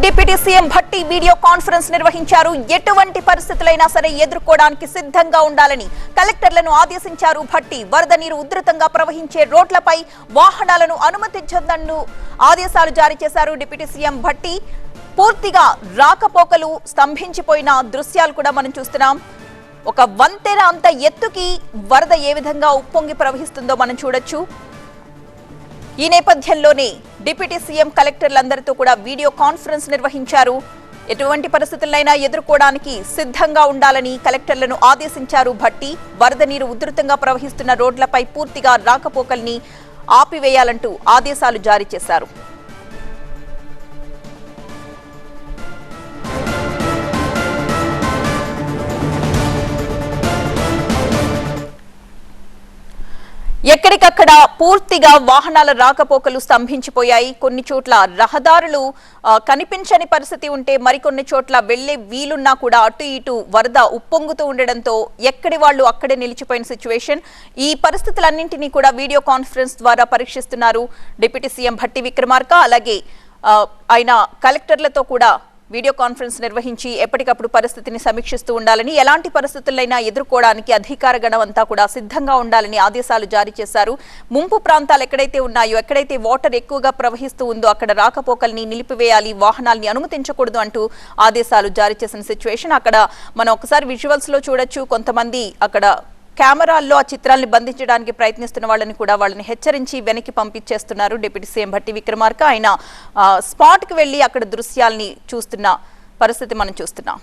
Deputy CM Bhatti video conference నిర్వహించారు. ఎటువంటి పరిస్థితులైనా సరే ఎదుర్కోవడానికి సిద్ధంగా ఉండాలని కలెక్టర్లను ఆదేశించారు భట్టి. వరద నీరు ఉధృతంగా ప్రవహించే రోడ్లపై వాహనాలను అనుమతించొద్దంటూ ఆదేశాలు జారీ చేశారు డిప్యూటీ సీఎం భట్టి. పూర్తిగా రాకపోకలు స్తంభించిపోయిన దృశ్యాలు కూడా మనం చూస్తున్నాం. ఒక వంతెన అంత ఎత్తుకి వరద ఏ విధంగా ఉప్పొంగి ప్రవహిస్తుందో మనం చూడొచ్చు. ఈ నేపథ్యంలోనే డిప్యూటీ సీఎం కలెక్టర్లందరితో కూడా వీడియో కాన్ఫరెన్స్ నిర్వహించారు. ఎటువంటి పరిస్థితులైనా ఎదుర్కోవడానికి సిద్ధంగా ఉండాలని కలెక్టర్లను ఆదేశించారు భట్టి. వరద నీరు ఉధృతంగా ప్రవహిస్తున్న రోడ్లపై పూర్తిగా రాకపోకల్ని ఆపివేయాలంటూ ఆదేశాలు జారీ చేశారు. ఎక్కడికక్కడ పూర్తిగా వాహనాల రాకపోకలు స్తంభించిపోయాయి. కొన్ని చోట్ల రహదారులు కనిపించని పరిస్థితి ఉంటే మరికొన్ని చోట్ల వెళ్లే వీలున్నా కూడా అటు ఇటు వరద ఉప్పొంగుతూ ఉండడంతో ఎక్కడి వాళ్ళు అక్కడే నిలిచిపోయిన సిచ్యువేషన్. ఈ పరిస్థితులన్నింటినీ కూడా వీడియో కాన్ఫరెన్స్ ద్వారా పరీక్షిస్తున్నారు డిప్యూటీ సీఎం భట్టి విక్రమార్క. అలాగే ఆయన కలెక్టర్లతో కూడా వీడియో కాన్ఫరెన్స్ నిర్వహించి ఎప్పటికప్పుడు పరిస్థితిని సమీక్షిస్తూ ఉండాలని, ఎలాంటి పరిస్థితులైనా ఎదుర్కోవడానికి అధికార గణం అంతా కూడా సిద్ధంగా ఉండాలని ఆదేశాలు జారీ చేశారు. ముంపు ప్రాంతాలు ఎక్కడైతే ఉన్నాయో, ఎక్కడైతే వాటర్ ఎక్కువగా ప్రవహిస్తూ ఉందో అక్కడ రాకపోకల్ని నిలిపివేయాలి, వాహనాల్ని అనుమతించకూడదు అంటూ ఆదేశాలు జారీ చేసిన సిచ్యువేషన్. అక్కడ మనం ఒకసారి విజువల్స్ లో చూడొచ్చు. కొంతమంది అక్కడ కెమెరాల్లో ఆ చిత్రాల్ని బంధించడానికి ప్రయత్నిస్తున్న వాళ్ళని హెచ్చరించి వెనక్కి పంపించేస్తున్నారు డిప్యూటీ సీఎం భట్టి విక్రమార్క. ఆయన స్పాట్కి వెళ్లి అక్కడ దృశ్యాల్ని చూస్తున్న పరిస్థితి మనం చూస్తున్నాం.